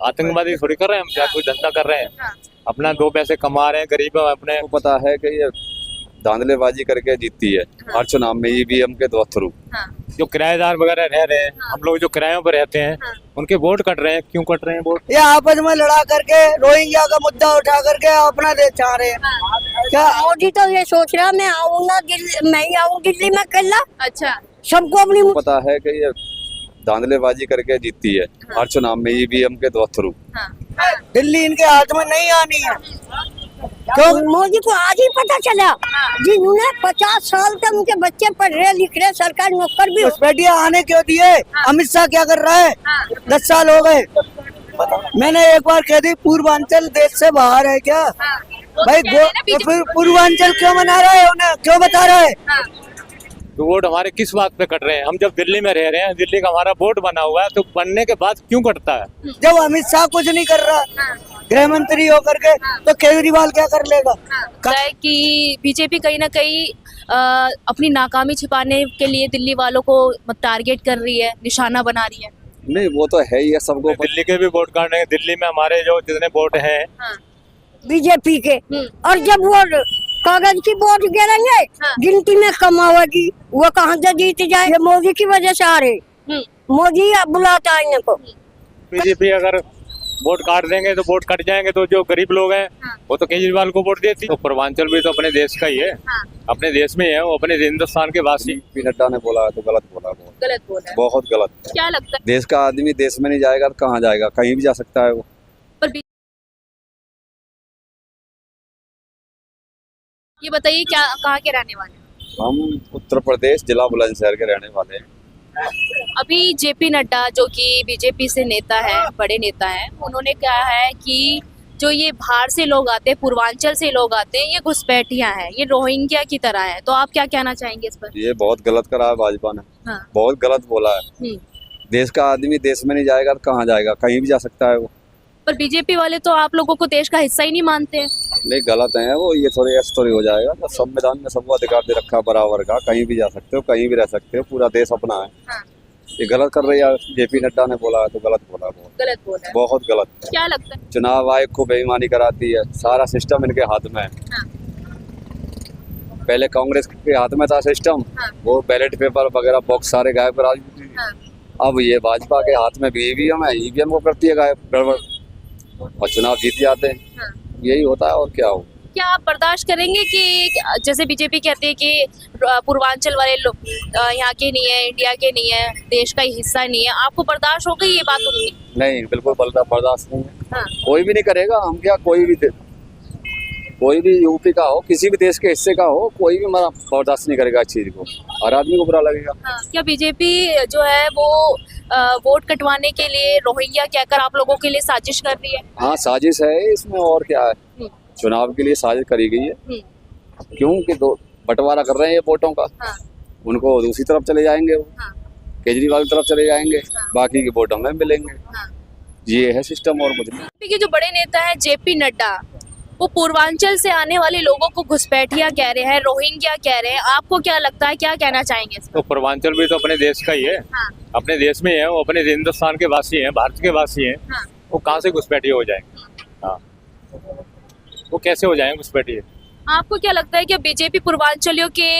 आतंकवादी थोड़ी कर रहे हैं हम, क्या कोई धंधा कर रहे हैं। हाँ। अपना दो पैसे कमा रहे हैं, गरीब अपने। को पता है कि ये धांधलेबाजी करके जीतती है हाँ। हर चुनाव में ईवीएम के थ्रू। हाँ। जो किराएदार वगैरह रह रहे हैं, हाँ। हम लोग जो किरायों पर रहते हैं, हाँ। उनके वोट कट रहे हैं। क्यों कट रहे हैं वोट? ये आपस में लड़ा करके रोहिंग्या का मुद्दा उठा करके अपना देश चाह रहे हैं। क्या मोदी तो ये सोच रहा मैं आऊंगा दिल्ली, मैं ही आऊँ दिल्ली में कल्ला अच्छा। सबको अपनी को पता है कि ये धांधलेबाजी करके जीतती है हर चुनाव में ईवीएम के थ्रू। हाँ। दिल्ली इनके हाथ में नहीं आनी है। तो मोदी को आज ही पता चला जिन्होंने 50 साल तक उनके बच्चे पढ़ रहे लिख रहे, सरकारी नौकर भी घुसपैठिया आने क्यों दिए? अमित शाह क्या कर रहा है? 10 साल हो गए। मैंने एक बार कह दी पूर्वांचल देश से बाहर है क्या? भाई तो फिर पूर्वांचल क्यों मना रहा है? उन्हें क्यों बता रहा है? तो वोट हमारे किस बात पे कट रहे हैं? हम जब दिल्ली में रह रहे हैं, दिल्ली का हमारा वोट बना हुआ है, तो बनने के बाद क्यों कटता है? जब अमित शाह कुछ नहीं कर रहा गृह मंत्री होकर के, तो केजरीवाल क्या कर लेगा? है कि बीजेपी कहीं ना कहीं अपनी नाकामी छिपाने के लिए दिल्ली वालों को टारगेट कर रही है, निशाना बना रही है। नहीं वो तो है ही है, सबको दिल्ली के भी वोट काटने हैं। दिल्ली में हमारे जो जितने वोट हैं, बीजेपी के, और जब वो कागज की वोट गिरेंगे गिनती में कम होगी, वो कहाँ से जीत जाए? ये मोदी की वजह से आ रहे, मोदी अब बुलाता है इनको। बीजेपी अगर वोट काट देंगे तो वोट कट जाएंगे, तो जो गरीब लोग हैं वो तो केजरीवाल को वोट देती। तो पूर्वांचल भी तो अपने देश का ही है, अपने देश में ही है, वो अपने हिंदुस्तान के वासी। नड्डा ने बोला है तो गलत बोला, गलत बोला है। बहुत गलत। क्या लगता है? देश का आदमी देश में नहीं जाएगा तो कहाँ जाएगा? कहीं भी जा सकता है वो। पर ये बताइए क्या कहाँ के रहने वाले हैं? हम उत्तर प्रदेश जिला बुलंदशहर के रहने वाले हैं। अभी जेपी नड्डा जो कि बीजेपी से नेता है, बड़े नेता हैं, उन्होंने कहा है कि जो ये बाहर से लोग आते हैं, पूर्वांचल से लोग आते हैं, ये घुसपैठियां हैं, ये रोहिंग्या की तरह है। तो आप क्या कहना चाहेंगे इस पर? ये बहुत गलत करा है भाजपा ने। हाँ। बहुत गलत बोला है। देश का आदमी देश में नहीं जाएगा तो कहाँ जाएगा? कहीं भी जा सकता है वो। पर बीजेपी वाले तो आप लोगों को देश का हिस्सा ही नहीं मानते हैं। नहीं गलत है वो, ये थोड़ी थोड़ी हो जाएगा। तो संविधान में सबको अधिकार दे रखा है बराबर का, कहीं भी जा सकते हो, कहीं भी रह सकते हो, पूरा देश अपना है। हाँ। ये गलत कर रही है जेपी नड्डा ने बोला है तो गलत बोला, गलत बोला है। बहुत गलत। क्या लगता है? चुनाव आयोग को बेईमानी कराती है, सारा सिस्टम इनके हाथ में है। हाँ। पहले कांग्रेस के हाथ में था सिस्टम, वो बैलेट पेपर वगैरह बॉक्स सारे गायब करा दी थी। अब ये भाजपा के हाथ में भी ईवीएम है, ईवीएम को करती है गायब, गड़बड़, और चुनाव जीत जाते हैं। यही होता है और क्या हो। क्या आप बर्दाश्त करेंगे कि जैसे बीजेपी कहती है कि पूर्वांचल वाले लोग यहाँ के नहीं है, इंडिया के नहीं है, देश का ही हिस्सा नहीं है, आपको बर्दाश्त हो गई ये बात उनकी? नहीं बिल्कुल बर्दाश्त नहीं है। हाँ। कोई भी नहीं करेगा। हम क्या, कोई भी यूपी का हो, किसी भी देश के हिस्से का हो, कोई भी हमारा बर्दाश्त नहीं करेगा इस चीज को। हर आदमी को बुरा लगेगा। हाँ। क्या बीजेपी जो है वो वोट कटवाने के लिए रोहिंग्या कहकर आप लोगों के लिए साजिश कर रही है? हाँ साजिश है इसमें, और क्या है। चुनाव के लिए साजिश करी गई है। क्योंकि दो बंटवारा कर रहे हैं ये वोटों का। हाँ। उनको दूसरी तरफ चले जाएंगे वो। हाँ। केजरीवाल की तरफ चले जाएंगे। हाँ। बाकी के वोट हमें मिलेंगे। हाँ। ये है सिस्टम और कुछ नहीं। बीजेपी के जो बड़े नेता है जेपी नड्डा, वो पूर्वांचल से आने वाले लोगों को घुसपैठिया कह रहे हैं, रोहिंग्या कह रहे हैं। आपको क्या लगता है, क्या कहना चाहेंगे इस पर? तो पूर्वांचल भी तो अपने देश का ही है। हाँ। अपने देश में ही है, वो अपने हिंदुस्तान के वासी हैं, भारत के वासी हैं। हाँ। वो कहाँ से घुसपैठिए हो जाएंगे? हाँ, वो कैसे हो जाएंगे घुसपैठिए? आपको क्या लगता है कि बीजेपी पूर्वांचलियों के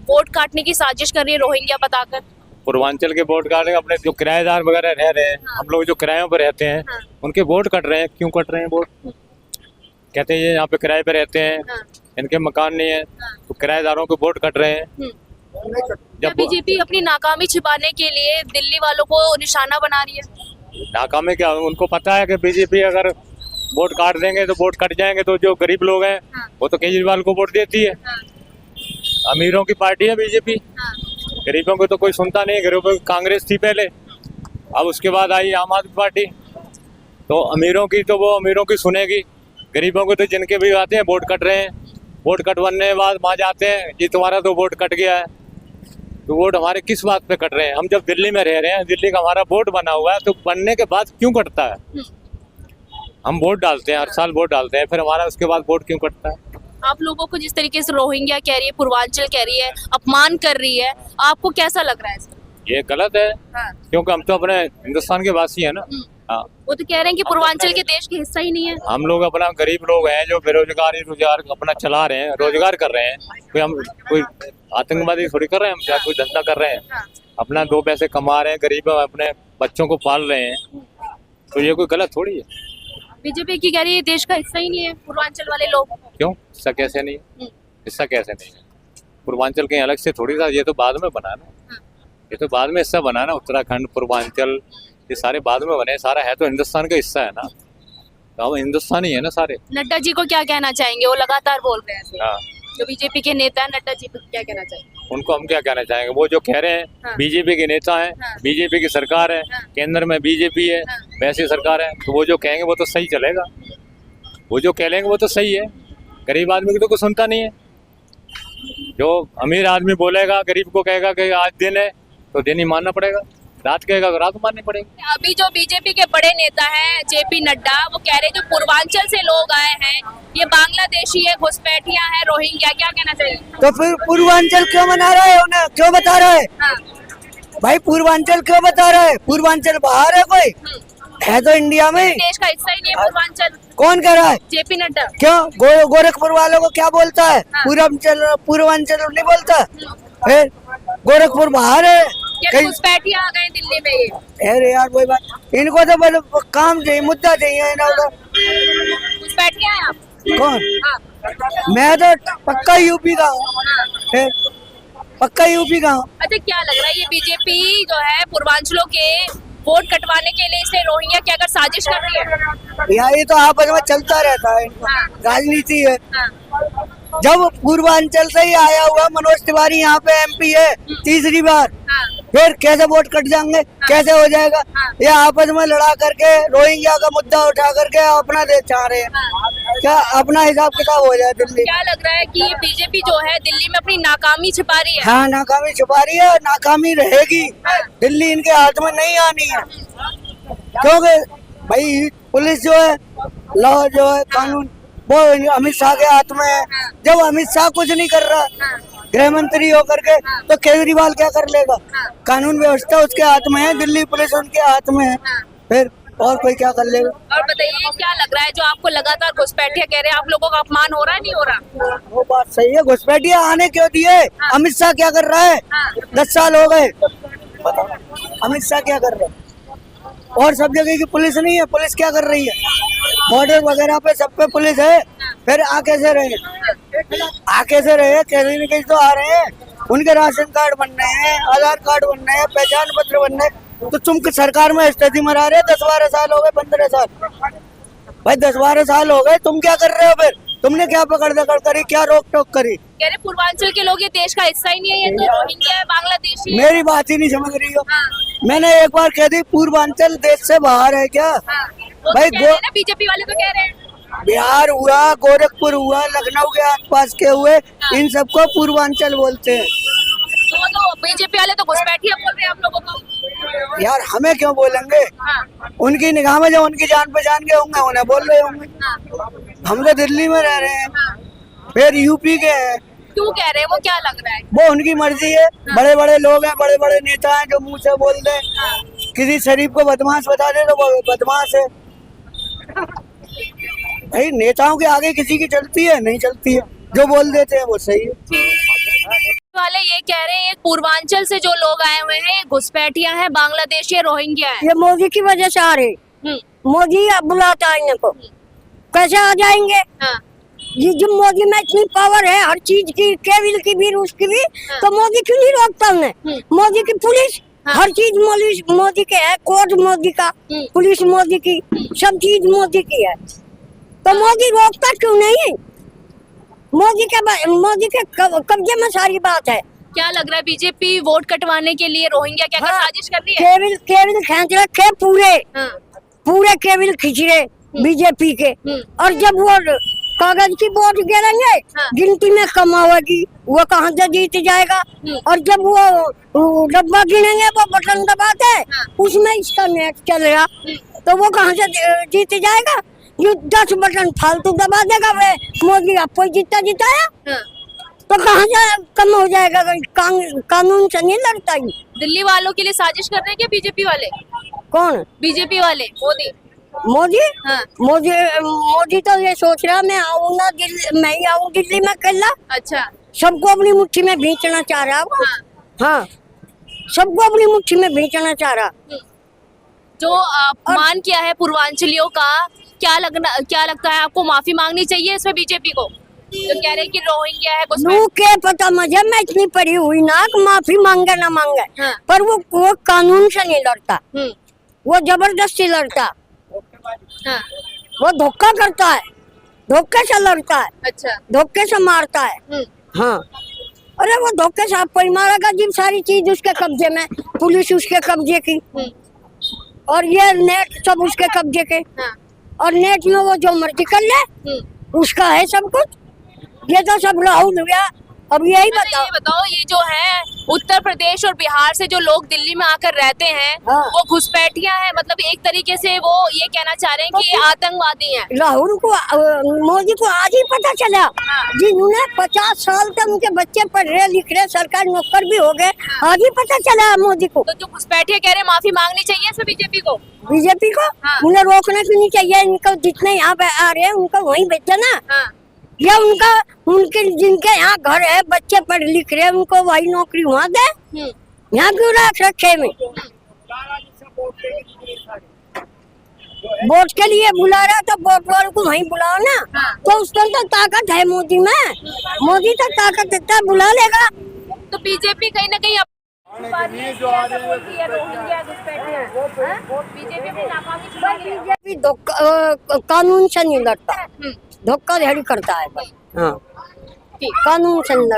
वोट काटने की साजिश कर रही है रोहिंग्या बताकर? पूर्वांचल के वोट काट रहे हैं। अपने जो किराएदार वगैरह रह रहे हैं, हम लोग जो किरायों पर रहते हैं, उनके वोट कट रहे हैं। क्यों कट रहे हैं वोट? कहते हैं ये यहाँ पे किराए पे रहते हैं, इनके मकान नहीं है, तो किराएदारों के वोट कट रहे हैं। क्या बीजेपी अपनी नाकामी छिपाने के लिए दिल्ली वालों को निशाना बना रही है? नाकामी क्या, उनको पता है कि बीजेपी अगर वोट काट देंगे तो वोट कट जाएंगे, तो जो गरीब लोग हैं वो तो केजरीवाल को वोट देती है। अमीरों की पार्टी है बीजेपी, गरीबों को तो कोई सुनता नहीं। गरीबों की कांग्रेस थी पहले, अब उसके बाद आई आम आदमी पार्टी। तो अमीरों की तो वो अमीरों की सुनेगी, गरीबों को तो जिनके भी आते हैं वोट कट रहे हैं। वोट कटवाने के बाद वहाँ जाते हैं, जी तुम्हारा तो वोट कट गया है। तो वोट हमारे किस बात पे कट रहे हैं? हम जब दिल्ली में रह रहे हैं, दिल्ली का हमारा वोट बना हुआ है, तो बनने के बाद क्यों कटता है? हम वोट डालते हैं, हर साल वोट डालते हैं, फिर हमारा उसके बाद वोट क्यों कटता है? आप लोगों को जिस तरीके से रोहिंग्या कह रही है, पूर्वांचल कह रही है, अपमान कर रही है, आपको कैसा लग रहा है? ये गलत है। हाँ। क्योंकि हम तो अपने हिंदुस्तान के वासी हैं ना। हाँ, वो तो कह रहे हैं कि पूर्वांचल के देश का हिस्सा ही नहीं है। हम लोग अपना गरीब लोग हैं जो बेरोजगारी रोजगार अपना चला रहे हैं, रोजगार कर रहे हैं। कोई आतंकवादी थोड़ी कर रहे हैं हम, क्या कोई धंधा कर रहे हैं, हाँ। अपना 2 पैसे कमा रहे हैं, गरीब अपने बच्चों को पाल रहे हैं, तो ये कोई गलत थोड़ी है। बीजेपी की कह रही है देश का हिस्सा ही नहीं है पूर्वांचल वाले लोग। क्यों, हिस्सा कैसे नहीं है? हिस्सा कैसे नहीं है? पूर्वांचल कहीं अलग से थोड़ी था, ये तो बाद में बना ना, ये तो बाद में हिस्सा बना ना। उत्तराखंड, पूर्वांचल, ये सारे बाद में बने, सारा है तो हिंदुस्तान का हिस्सा है ना, तो हम हिंदुस्तानी है ना सारे। नड्डा जी को क्या कहना चाहेंगे? वो लगातार बोल रहे हैं ऐसे। हाँ, जो बीजेपी के नेता है, नड्डा जी को क्या कहना चाहेंगे? उनको हम क्या कहना चाहेंगे? वो जो कह रहे हैं हाँ। बीजेपी के नेता हैं, हाँ। बीजेपी की सरकार है, हाँ। केंद्र में बीजेपी है, हाँ। वैसी सरकार है, तो वो जो कहेंगे वो तो सही चलेगा, वो जो कह लेंगे वो तो सही है। गरीब आदमी को तो कुछ सुनता नहीं है। जो अमीर आदमी बोलेगा, गरीब को कहेगा कि आज दिन है तो दिन ही मानना पड़ेगा, रात कहेगा तो रात माननी पड़ेगी। अभी जो बीजेपी के बड़े नेता हैं जेपी नड्डा, वो कह रहे हैं जो पूर्वांचल से लोग आए हैं ये बांग्लादेशी है, घुसपैठिया है, रोहिंग्या, क्या कहना चाहिए? तो फिर पूर्वांचल क्यों मना रहा है उन्हें, क्यों बता रहा है? हाँ। भाई पूर्वांचल क्यों बता रहा है? पूर्वांचल बाहर है कोई, है तो इंडिया में। देश का हिस्सा ही नहीं है पूर्वांचल। कौन कह रहा है? जेपी नड्डा। क्यों गोरखपुर वालों को क्या बोलता है? हाँ। पूर्वांचल नहीं बोलता। फिर गोरखपुर बाहर है क्या कहीं। घुसपैठिया आ गए दिल्ली में ये? अरे यार वही बात, इनको तो बस काम चाहिए, मुद्दा चाहिए इन्हें तो। घुसपैठिया हैं आप? कौन? हाँ। मैं तो पक्का यूपी का हूँ, हाँ। पक्का यूपी का हूँ। अच्छा, क्या लग रहा है ये बीजेपी जो है पूर्वांचलों के वोट कटवाने के लिए इसलिए रोहिंग्या की अगर साजिश कर रही है? यार ये तो आपस में चलता रहता है, हाँ। राजनीति है। हाँ। जब पूर्वांचल से ही आया हुआ मनोज तिवारी यहाँ पे एमपी है तीसरी बार, हाँ। फिर कैसे वोट कट जाएंगे, कैसे हो जाएगा? हाँ। ये आपस में लड़ा करके रोहिंग्या का मुद्दा उठा करके अपना देश चाह रहे हैं। हाँ। क्या अपना हिसाब किताब हो जाए दिल्ली? क्या लग रहा है कि ये बीजेपी जो है दिल्ली में अपनी नाकामी छिपा रही है? हाँ, नाकामी छुपा रही है, नाकामी रहेगी। दिल्ली इनके हाथ में नहीं आनी है, क्योंकि भाई पुलिस जो है, लॉ जो है, कानून वो अमित शाह के हाथ में है। जब अमित शाह कुछ नहीं कर रहा गृह मंत्री होकर के, तो केजरीवाल क्या कर लेगा? कानून व्यवस्था उसके हाथ में है, दिल्ली पुलिस उनके हाथ में है, फिर और कोई क्या कर लेगा? और बताइए क्या लग रहा है जो आपको लगातार घुसपैठिया कह रहे हैं, आप लोगों का अपमान हो रहा है, नहीं हो रहा? वो बात सही है, घुसपैठिया आने क्यों दिए? अमित शाह क्या कर रहा है? 10 साल हो गए, अमित शाह क्या कर रहा है? और सब जगह की पुलिस नहीं है, पुलिस क्या कर रही है? बॉर्डर वगैरह पे सब पे पुलिस है, फिर आ कैसे रहे? कहीं न कहीं तो आ रहे हैं, उनके राशन कार्ड बन रहे हैं, आधार कार्ड बन रहे हैं, पहचान पत्र बन रहे हैं, तो तुम सरकार में स्थिति मरा रहे हो। 10-12 साल हो गए, 15 साल, भाई 10-12 साल हो गए, तुम क्या कर रहे हो? फिर तुमने क्या पकड़ दकड़ करी, क्या रोक टोक करी? कह रहे पूर्वांचल के लोग ये देश का हिस्सा ही नहीं है, ये तो रोहिंग्या है, बांग्लादेशी है। मेरी बात ही नहीं समझ रही हो। हाँ। मैंने एक बार कह दी पूर्वांचल देश से बाहर है क्या? हाँ। वो भाई तो कह रहे हैं ना, बीजेपी वाले तो कह रहे हैं। बिहार हुआ, गोरखपुर हुआ, लखनऊ के आसपास के हुए, इन सबको पूर्वांचल बोलते हैं। तो बीजेपी वाले तो घुसपैठिया बोल रहे हैं आप लोगों को। यार हमें क्यों बोलेंगे? हाँ। उनकी निगाह में जो उनकी जान पहचान के होंगे उन्हें बोल रहे होंगे। हाँ। हम तो दिल्ली में रह रहे हैं, फिर यूपी के हैं, क्यों कह रहे हैं, वो क्या लग रहा है? वो उनकी मर्जी है। बड़े बड़े लोग हैं, बड़े बड़े नेता हैं जो मुंह से बोल दे, किसी शरीफ को बदमाश बता दे तो वो बदमाश है। भाई नेताओं के आगे किसी की चलती है? नहीं चलती है, जो बोल देते हैं वो सही है। वाले ये कह रहे हैं पूर्वांचल से जो लोग आए हुए हैं घुसपैठिया हैं, बांग्लादेशी है, रोहिंग्या है। ये मोदी की वजह से आ रहे। मोदी अब बुलाता है इनको, कैसे आ जाएंगे? हाँ। ये जो मोदी में इतनी पावर है हर चीज की, केबल की भी, उसकी भी, तो मोदी क्यों नहीं रोकता उन्हें? मोदी की पुलिस, हर चीज मोदी के है, कोर्ट मोदी का, पुलिस मोदी की, सब चीज मोदी की है, तो मोदी रोकता क्यों नहीं? मोदी के कब्जे में सारी बात है। क्या लग रहा है बीजेपी वोट कटवाने के लिए रोहिंग्या क्या साजिश कर रही है? केबल खींच रखे पूरे, हाँ। पूरे केबल खींच रहे बीजेपी के, और जब वो कागज की वोट गिरेंगे, हाँ। गिनती में कम होगी, वो कहाँ से जीत जाएगा? और जब वो डब्बा गिनेंगे, वो बटन दबाते हैं, हाँ। उसमें इसका नेट चल रहा, तो वो कहाँ से जीत जाएगा? जो 10 बटन फालतू दबा देगा वे मोदी, आपको जिताया, हाँ। तो कहाँ से कम हो जाएगा? कानून से नहीं लड़ता ही। दिल्ली वालों के लिए साजिश कर रहे हैं क्या बीजेपी वाले? कौन? बीजेपी वाले, मोदी। मोदी? हाँ। मोदी तो ये सोच रहा मैं आऊँ ना दिल्ली, मैं ही आऊँ दिल्ली में अकेला। अच्छा। सबको अपनी मुट्ठी में बेचना चाह रहा है वो। हाँ। हाँ, सबको अपनी मुट्ठी में बेचना चाह रहा। जो अपमान किया है पूर्वांचलियों का, क्या लगता है आपको, माफी मांगनी चाहिए इसमें बीजेपी को? जो कह रहे हैं कि रोहिंग्या है घुसपैठ। लू के पता मुझे, मैं इतनी पढ़ी हुई ना कि माफी मांगे ना मांगे। हाँ। पर वो कानून से नहीं लड़ता, वो जबरदस्ती लड़ता, हाँ। वो धोखा करता है, धोखे से लड़ता है, अच्छा। धोखे से मारता है। हाँ, अरे वो धोखे से आपको ही मारेगा जब सारी चीज उसके कब्जे में, पुलिस उसके कब्जे की, और ये नेट सब उसके कब्जे के। हाँ। और नेट में वो जो मर्जी कर ले, उसका है सब कुछ। ये तो सब राहुल हुआ। अब यही अच्छा, ये बताओ, ये जो है उत्तर प्रदेश और बिहार से जो लोग दिल्ली में आकर रहते हैं, हाँ। वो घुसपैठियां हैं, मतलब एक तरीके से वो ये कहना चाह रहे हैं कि ये आतंकवादी हैं। राहुल को, मोदी को आज ही पता चला। जिन्होंने 50 साल तक उनके बच्चे पढ़ रहे लिख रहे, सरकारी नौकर भी हो गए, आज ही पता चला मोदी को। तो जो घुसपैठिया कह रहे हैं माफी मांगनी चाहिए इसमें बीजेपी को? बीजेपी को हाँ। उन्हें रोकना क्यों नहीं चाहिए? इनको जितने यहाँ पे आ रहे हैं उनको वहीं भेजना ना। हाँ। या उनके जिनके यहाँ घर है, बच्चे पढ़ लिख रहे, उनको वही नौकरी वहाँ दे। यहाँ क्यों रख रखे में? वोट के लिए बुला रहा तो वोट वालों को वहीं बुलाओ ना। हाँ। तो उसका तो ताकत है मोदी में, मोदी तो ताकत देता है, बुला लेगा। तो बीजेपी कहीं ना कहीं बीजेपी कानून से नहीं लड़ता, धोखाधड़ी करता है बस। हाँ, कानून से नहीं लड़ता।